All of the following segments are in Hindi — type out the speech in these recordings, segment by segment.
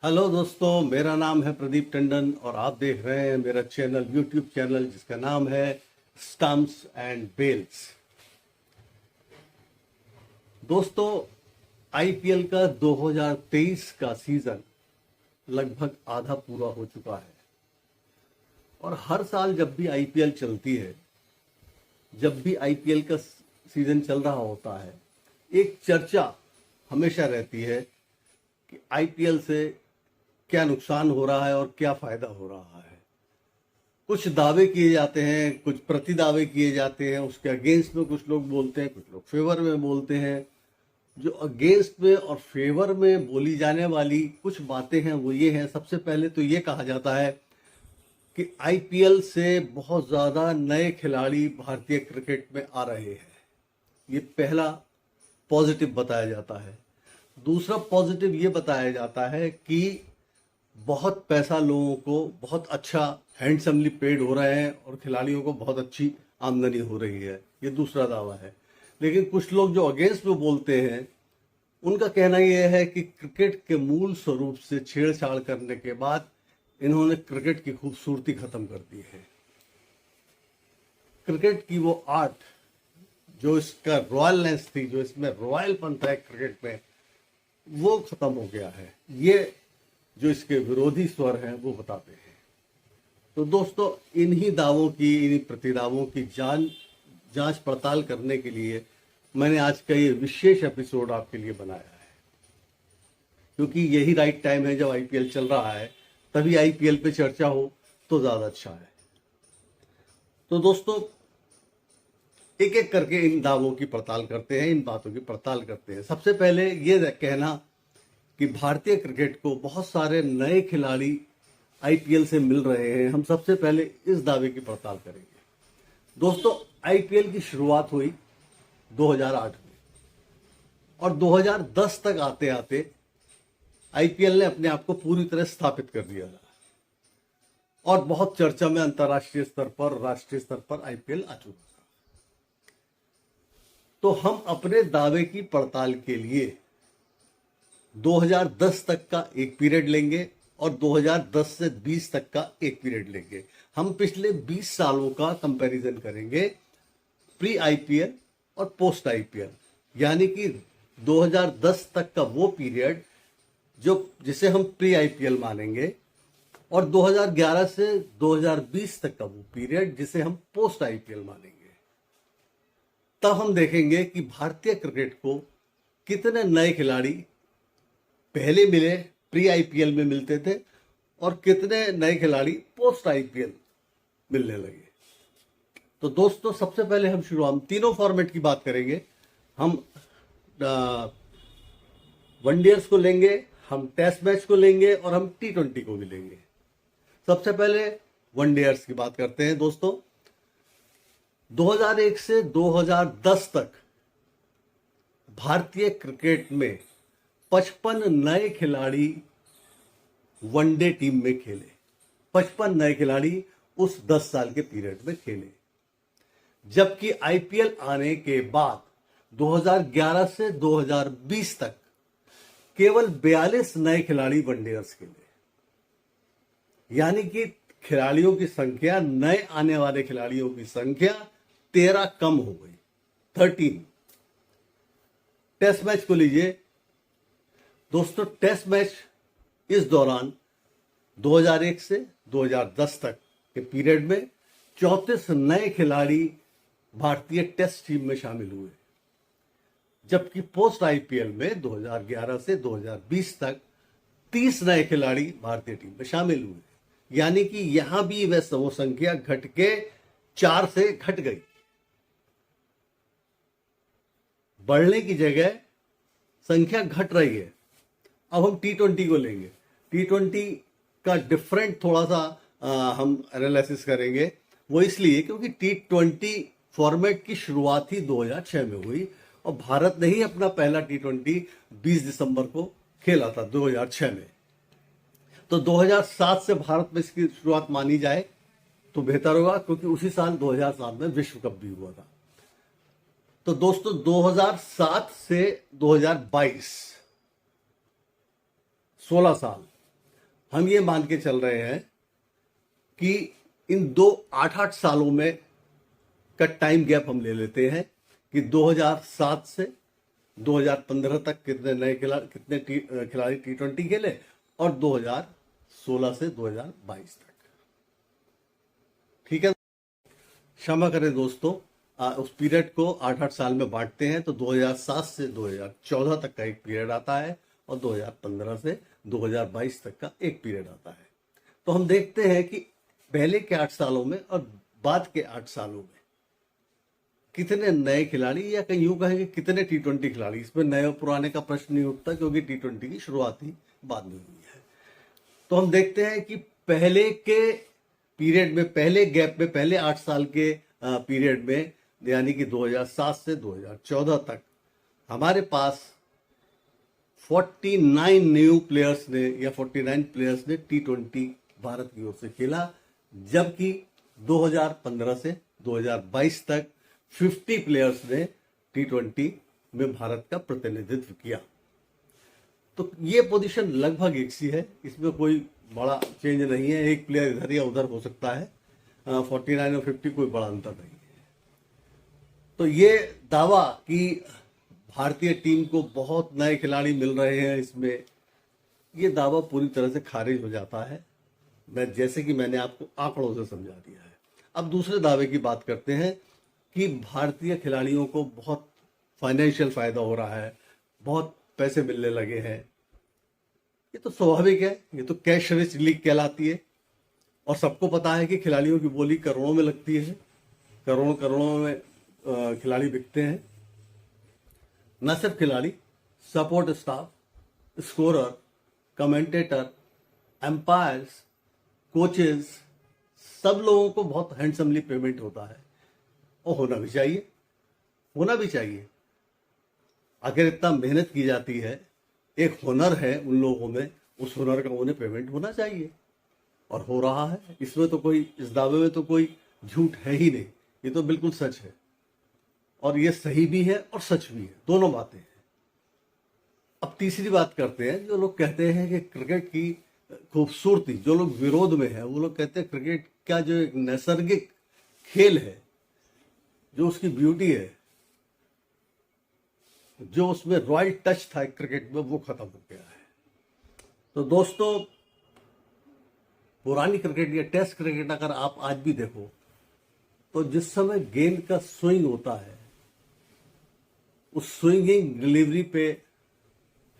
हेलो दोस्तों, मेरा नाम है प्रदीप टंडन और आप देख रहे हैं मेरा चैनल, यूट्यूब चैनल जिसका नाम है स्टंप्स एंड बेल्स। दोस्तों, आईपीएल का 2023 का सीजन लगभग आधा पूरा हो चुका है और हर साल जब भी आईपीएल चलती है, जब भी आईपीएल का सीजन चल रहा होता है, एक चर्चा हमेशा रहती है कि आईपीएल से क्या नुकसान हो रहा है और क्या फायदा हो रहा है। कुछ दावे किए जाते हैं, कुछ प्रति दावे किए जाते हैं, उसके अगेंस्ट में कुछ लोग बोलते हैं, कुछ लोग फेवर में बोलते हैं। जो अगेंस्ट में और फेवर में बोली जाने वाली कुछ बातें हैं वो ये हैं। सबसे पहले तो ये कहा जाता है कि आईपीएल से बहुत ज़्यादा नए खिलाड़ी भारतीय क्रिकेट में आ रहे हैं। ये पहला पॉजिटिव बताया जाता है। दूसरा पॉजिटिव ये बताया जाता है कि बहुत पैसा लोगों को बहुत अच्छा हैंडसमली पेड हो रहे हैं और खिलाड़ियों को बहुत अच्छी आमदनी हो रही है। ये दूसरा दावा है। लेकिन कुछ लोग जो अगेंस्ट में बोलते हैं, उनका कहना यह है कि क्रिकेट के मूल स्वरूप से छेड़छाड़ करने के बाद इन्होंने क्रिकेट की खूबसूरती खत्म कर दी है। क्रिकेट की वो आर्ट जो इसका रॉयलनेस थी, जो इसमें रॉयलपन था क्रिकेट में, वो खत्म हो गया है। ये जो इसके विरोधी स्वर हैं वो बताते हैं। तो दोस्तों, इन्हीं दावों की, इन्हीं प्रतिदावों की जांच पड़ताल करने के लिए मैंने आज का ये विशेष एपिसोड आपके लिए बनाया है, क्योंकि यही राइट टाइम है। जब आईपीएल चल रहा है तभी आईपीएल पे चर्चा हो तो ज्यादा अच्छा है। तो दोस्तों, एक एक करके इन दावों की पड़ताल करते हैं, इन बातों की पड़ताल करते हैं। सबसे पहले ये कहना कि भारतीय क्रिकेट को बहुत सारे नए खिलाड़ी आईपीएल से मिल रहे हैं, हम सबसे पहले इस दावे की पड़ताल करेंगे। दोस्तों, आईपीएल की शुरुआत हुई 2008 में और 2010 तक आते आते आईपीएल ने अपने आप को पूरी तरह स्थापित कर दिया था और बहुत चर्चा में अंतर्राष्ट्रीय स्तर पर, राष्ट्रीय स्तर पर आईपीएल आ चुका था। तो हम अपने दावे की पड़ताल के लिए 2010 तक का एक पीरियड लेंगे और 2010 से 20 तक का एक पीरियड लेंगे। हम पिछले 20 सालों का कंपैरिजन करेंगे, प्री आईपीएल और पोस्ट आईपीएल, यानी कि 2010 तक का वो पीरियड जिसे हम प्री आईपीएल मानेंगे और 2011 से 2020 तक का वो पीरियड जिसे हम पोस्ट आईपीएल मानेंगे। तब हम देखेंगे कि भारतीय क्रिकेट को कितने नए खिलाड़ी पहले मिले, प्री आईपीएल में मिलते थे, और कितने नए खिलाड़ी पोस्ट आईपीएल मिलने लगे। तो दोस्तों, सबसे पहले हम तीनों फॉर्मेट की बात करेंगे। हम वनडेयर्स को लेंगे, हम टेस्ट मैच को लेंगे और हम T20 को भी लेंगे। सबसे पहले वनडेयर्स की बात करते हैं। दोस्तों, 2001 से 2010 तक भारतीय क्रिकेट में 55 नए खिलाड़ी वनडे टीम में खेले। 55 नए खिलाड़ी उस 10 साल के पीरियड में खेले, जबकि आईपीएल आने के बाद 2011 से 2020 तक केवल 42 नए खिलाड़ी वनडेयर्स खेले। यानी कि खिलाड़ियों की संख्या, नए आने वाले खिलाड़ियों की संख्या 13 कम हो गई, 13। टेस्ट मैच को लीजिए दोस्तों। टेस्ट मैच इस दौरान 2001 से 2010 तक के पीरियड में 34 नए खिलाड़ी भारतीय टेस्ट टीम में शामिल हुए, जबकि पोस्ट आईपीएल में 2011 से 2020 तक 30 नए खिलाड़ी भारतीय टीम में शामिल हुए। यानी कि यहां भी वैसे वो संख्या घट के 4 से घट गई। बढ़ने की जगह संख्या घट रही है। अब हम T20 को लेंगे। T20 का डिफरेंट थोड़ा सा हम एनालिसिस करेंगे। वो इसलिए क्योंकि T20 फॉर्मेट की शुरुआत ही 2006 में हुई और भारत ने ही अपना पहला T20 20 दिसंबर को खेला था 2006 में। तो 2007 से भारत में इसकी शुरुआत मानी जाए तो बेहतर होगा, क्योंकि उसी साल 2007 में विश्व कप भी हुआ था। तो दोस्तों, 2007 से 2022 16 साल हम ये मान के चल रहे हैं कि इन 8-8 सालों में का टाइम गैप हम ले लेते हैं कि 2007 से 2015 तक कितने खिलाड़ी T20 खेले और 2016 से 2022 तक। ठीक है, क्षमा करें दोस्तों, उस पीरियड को 8-8 साल में बांटते हैं तो 2007 से 2014 तक का एक पीरियड आता है और 2015 से 2022 तक का एक पीरियड आता है। तो हम देखते हैं कि पहले के 8 सालों में और बाद के 8 सालों में कितने नए खिलाड़ी, या कहीं यूं कहेंगे कितने T20 खिलाड़ी, इसमें नए और पुराने का प्रश्न नहीं उठता क्योंकि T20 की शुरुआत ही बाद में हुई है। तो हम देखते हैं कि पहले के पीरियड में, पहले गैप में, पहले 8 साल के पीरियड में, यानी कि 2007 से 2014 तक हमारे पास 49 न्यू प्लेयर्स ने या 49 प्लेयर्स ने T20 भारत की ओर से खेला, जबकि 2015 से 2022 तक 50 प्लेयर्स ने T20 में भारत का प्रतिनिधित्व किया। तो ये पोजीशन लगभग एक सी है, इसमें कोई बड़ा चेंज नहीं है, एक प्लेयर इधर या उधर हो सकता है, 49 और 50 कोई बड़ा अंतर नहीं है। तो ये दावा कि भारतीय टीम को बहुत नए खिलाड़ी मिल रहे हैं, इसमें ये दावा पूरी तरह से खारिज हो जाता है, जैसे कि मैंने आपको आंकड़ों से समझा दिया है। अब दूसरे दावे की बात करते हैं कि भारतीय खिलाड़ियों को बहुत फाइनेंशियल फायदा हो रहा है, बहुत पैसे मिलने लगे हैं। ये तो स्वाभाविक है, ये तो कैश रिच लीग कहलाती है और सबको पता है कि खिलाड़ियों की बोली करोड़ों में लगती है, करोड़ों में खिलाड़ी बिकते हैं। न सिर्फ खिलाड़ी, support staff, scorer, commentator, umpires, coaches, सब लोगों को बहुत हैंडसमली पेमेंट होता है और होना भी चाहिए। अगर इतना मेहनत की जाती है, एक हुनर है उन लोगों में, उस हुनर का उन्हें पेमेंट होना चाहिए और हो रहा है। इसमें तो कोई, इस दावे में तो कोई झूठ है ही नहीं, ये तो बिल्कुल सच है और ये सही भी है और सच भी है, दोनों बातें हैं। अब तीसरी बात करते हैं, जो लोग कहते हैं कि क्रिकेट की खूबसूरती, जो लोग विरोध में है वो लोग कहते हैं क्रिकेट का जो एक नैसर्गिक खेल है, जो उसकी ब्यूटी है, जो उसमें रॉयल टच था क्रिकेट में, वो खत्म हो गया है। तो दोस्तों, पुरानी क्रिकेट या टेस्ट क्रिकेट अगर आप आज भी देखो तो जिस समय गेंद का स्विंग होता है, उस स्विंगिंग डिलीवरी पे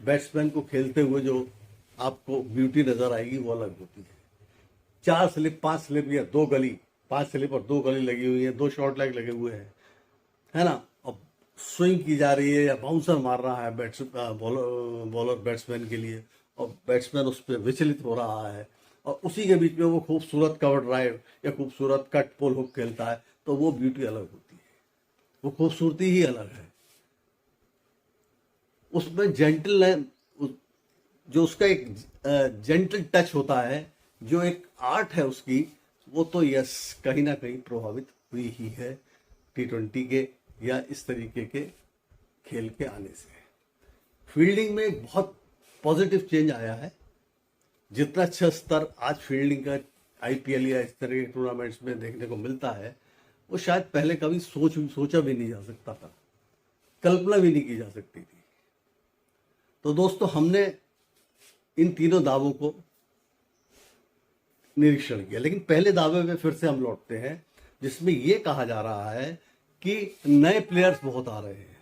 बैट्समैन को खेलते हुए जो आपको ब्यूटी नजर आएगी वो अलग होती है। 4 स्लिप 5 स्लिप या 2 गली, 5 स्लिप और 2 गली लगी हुई है, 2 शॉर्ट लेग लगे हुए हैं, है ना, और स्विंग की जा रही है या बाउंसर मार रहा है बॉलर बैट्समैन के लिए और बैट्समैन उस पर विचलित हो रहा है और उसी के बीच में वो खूबसूरत कवर ड्राइव या खूबसूरत कट पुल हुक खेलता है, तो वो ब्यूटी अलग होती है, वो खूबसूरती ही अलग है। उसमें जेंटल, जो उसका एक जेंटल टच होता है, जो एक आर्ट है उसकी, वो तो यस कहीं ना कहीं प्रभावित हुई ही है T20 के या इस तरीके के खेल के आने से। फील्डिंग में एक बहुत पॉजिटिव चेंज आया है। जितना अच्छा स्तर आज फील्डिंग का IPL या इस तरह के टूर्नामेंट्स में देखने को मिलता है, वो शायद पहले कभी सोचा भी नहीं जा सकता था, कल्पना भी नहीं की जा सकती थी। तो दोस्तों, हमने इन तीनों दावों को निरीक्षण किया, लेकिन पहले दावे में फिर से हम लौटते हैं, जिसमें यह कहा जा रहा है कि नए प्लेयर्स बहुत आ रहे हैं,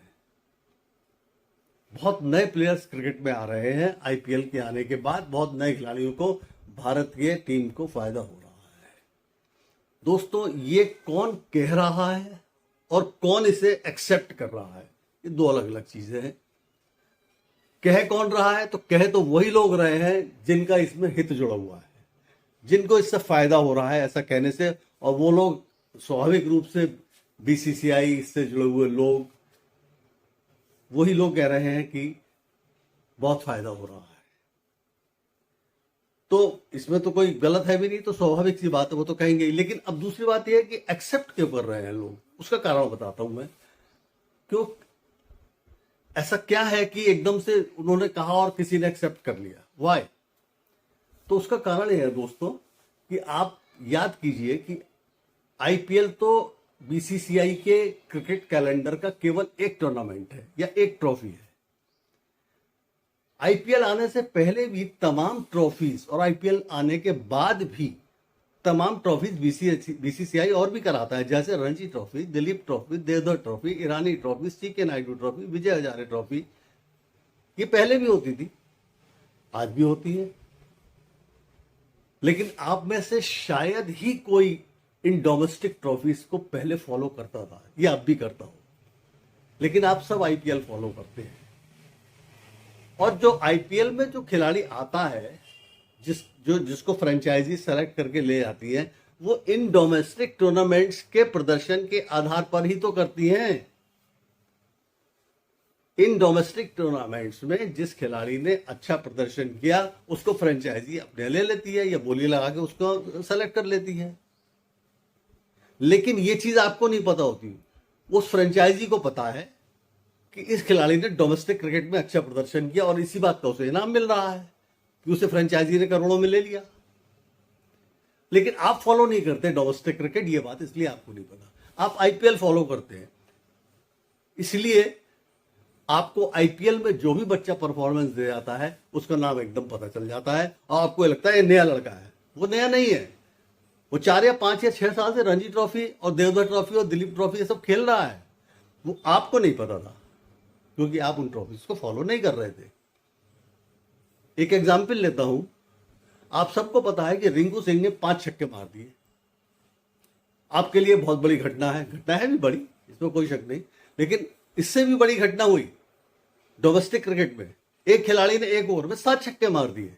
बहुत नए प्लेयर्स क्रिकेट में आ रहे हैं। IPL के आने के बाद बहुत नए खिलाड़ियों को, भारत की टीम को फायदा हो रहा है। दोस्तों, ये कौन कह रहा है और कौन इसे एक्सेप्ट कर रहा है, ये दो अलग अलग चीजें हैं। कह कौन रहा है, तो कह तो वही लोग रहे हैं जिनका इसमें हित जुड़ा हुआ है, जिनको इससे फायदा हो रहा है ऐसा कहने से, और वो लोग स्वाभाविक रूप से BCCI, इससे जुड़े हुए लोग, वही लोग कह रहे हैं कि बहुत फायदा हो रहा है। तो इसमें तो कोई गलत है भी नहीं, तो स्वाभाविक सी बात है, वो तो कहेंगे ही। लेकिन अब दूसरी बात यह है कि एक्सेप्ट क्यों कर रहे हैं लोग, उसका कारण बताता हूं मैं। क्यों, ऐसा क्या है कि एकदम से उन्होंने कहा और किसी ने एक्सेप्ट कर लिया, वाई? तो उसका कारण यह है दोस्तों कि आप याद कीजिए कि आईपीएल तो बीसीसीआई के क्रिकेट कैलेंडर का केवल एक टूर्नामेंट है या एक ट्रॉफी है। आईपीएल आने से पहले भी तमाम ट्रॉफीज और आईपीएल आने के बाद भी तमाम ट्रॉफीज बीसीसीआई और भी कराता है, जैसे Ranji trophy, Duleep trophy, Deodhar trophy, Irani trophy, CK Naidu trophy, Vijay Hazare trophy. ये पहले भी होती थी, आज भी होती है। लेकिन आप में से शायद ही कोई इन डोमेस्टिक ट्रॉफीज को पहले फॉलो करता था, ये अब भी करता हो, लेकिन आप सब आईपीएल फॉलो करते हैं। और जो आईपीएल में जो खिलाड़ी आता है, जिसको फ्रेंचाइजी सेलेक्ट करके ले जाती है, वो इन डोमेस्टिक टूर्नामेंट्स के प्रदर्शन के आधार पर ही तो करती हैं। इन डोमेस्टिक टूर्नामेंट्स में जिस खिलाड़ी ने अच्छा प्रदर्शन किया उसको फ्रेंचाइजी अपने ले लेती है या बोली लगा के उसको सेलेक्ट कर लेती है। लेकिन ये चीज आपको नहीं पता होती, उस फ्रेंचाइजी को पता है कि इस खिलाड़ी ने डोमेस्टिक क्रिकेट में अच्छा प्रदर्शन किया और इसी बात का उसे इनाम मिल रहा है कि उसे फ्रेंचाइजी ने करोड़ों में ले लिया। लेकिन आप फॉलो नहीं करते डोमेस्टिक क्रिकेट, ये बात इसलिए आपको नहीं पता। आप आईपीएल फॉलो करते हैं, इसलिए आपको आईपीएल में जो भी बच्चा परफॉर्मेंस दे जाता है उसका नाम एकदम पता चल जाता है और आपको लगता है ये नया लड़का है। वो नया नहीं है, वो 4 या 5 या 6 साल से रणजी ट्रॉफी और देवधर ट्रॉफी और दिलीप ट्रॉफी ये सब खेल रहा है। वो आपको नहीं पता था क्योंकि आप उन ट्रॉफीज को फॉलो नहीं कर रहे थे। एक एग्जाम्पल लेता हूं, आप सबको पता है कि रिंकू सिंह ने 5 छक्के मार दिए। आपके लिए बहुत बड़ी घटना है भी बड़ी, इसमें कोई शक नहीं। लेकिन इससे भी बड़ी घटना हुई डोमेस्टिक क्रिकेट में, एक खिलाड़ी ने एक ओवर में 7 छक्के मार दिए।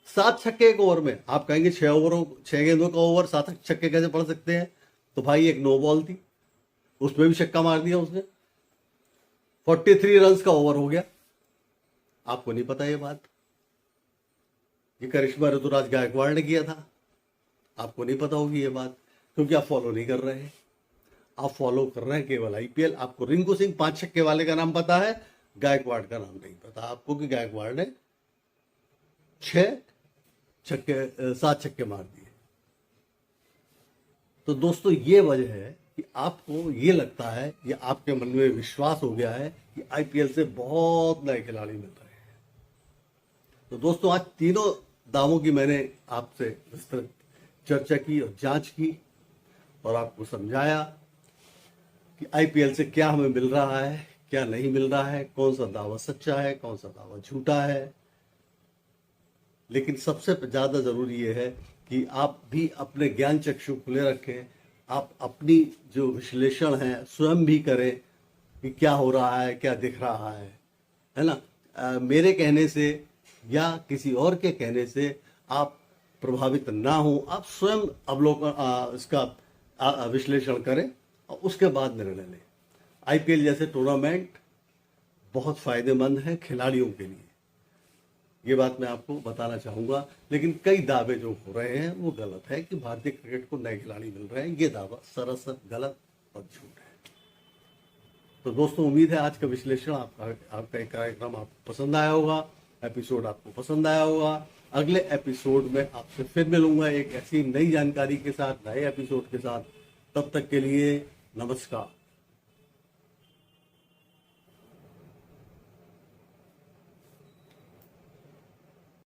7 छक्के एक ओवर में। आप कहेंगे 6 गेंदों का ओवर 7 छक्के कैसे पड़ सकते हैं? तो भाई एक नो बॉल थी, उसमें भी छक्का मार दिया उसने, 43 रन का ओवर हो गया। आपको नहीं पता ये बात? ये करिश्मा ऋतुराज गायकवाड़ ने किया था। आपको नहीं पता होगी ये बात क्योंकि आप फॉलो नहीं कर रहे हैं। आप फॉलो कर रहे हैं केवल आईपीएल। आपको रिंकू सिंह 5 छक्के वाले का नाम पता है, गायकवाड़ का नाम नहीं पता आपको कि गायकवाड़ ने 7 छक्के मार दिए। तो दोस्तों ये वजह है कि आपको ये लगता है, ये आपके मन में विश्वास हो गया है कि आईपीएल से बहुत नए खिलाड़ी मिल रहे हैं। तो दोस्तों आज तीनों दावों की मैंने आपसे विस्तृत चर्चा की और जांच की और आपको समझाया कि आईपीएल से क्या हमें मिल रहा है, क्या नहीं मिल रहा है, कौन सा दावा सच्चा है, कौन सा दावा झूठा है। लेकिन सबसे ज्यादा जरूरी यह है कि आप भी अपने ज्ञान चक्षु खुले रखें। आप अपनी जो विश्लेषण है स्वयं भी करें कि क्या हो रहा है, क्या दिख रहा है ना। मेरे कहने से या किसी और के कहने से आप प्रभावित ना हो, आप स्वयं अवलोकन इसका विश्लेषण करें और उसके बाद निर्णय लें। आईपीएल जैसे टूर्नामेंट बहुत फायदेमंद है खिलाड़ियों के लिए, ये बात मैं आपको बताना चाहूंगा। लेकिन कई दावे जो हो रहे हैं वो गलत है कि भारतीय क्रिकेट को नए खिलाड़ी मिल रहे हैं, ये दावा सरासर गलत और झूठ है। तो दोस्तों उम्मीद है आज का विश्लेषण आपका एक कार्यक्रम आपको पसंद आया होगा, एपिसोड आपको पसंद आया होगा। अगले एपिसोड में आपसे फिर मिलूंगा एक ऐसी नई जानकारी के साथ, नए एपिसोड के साथ। तब तक के लिए नमस्कार।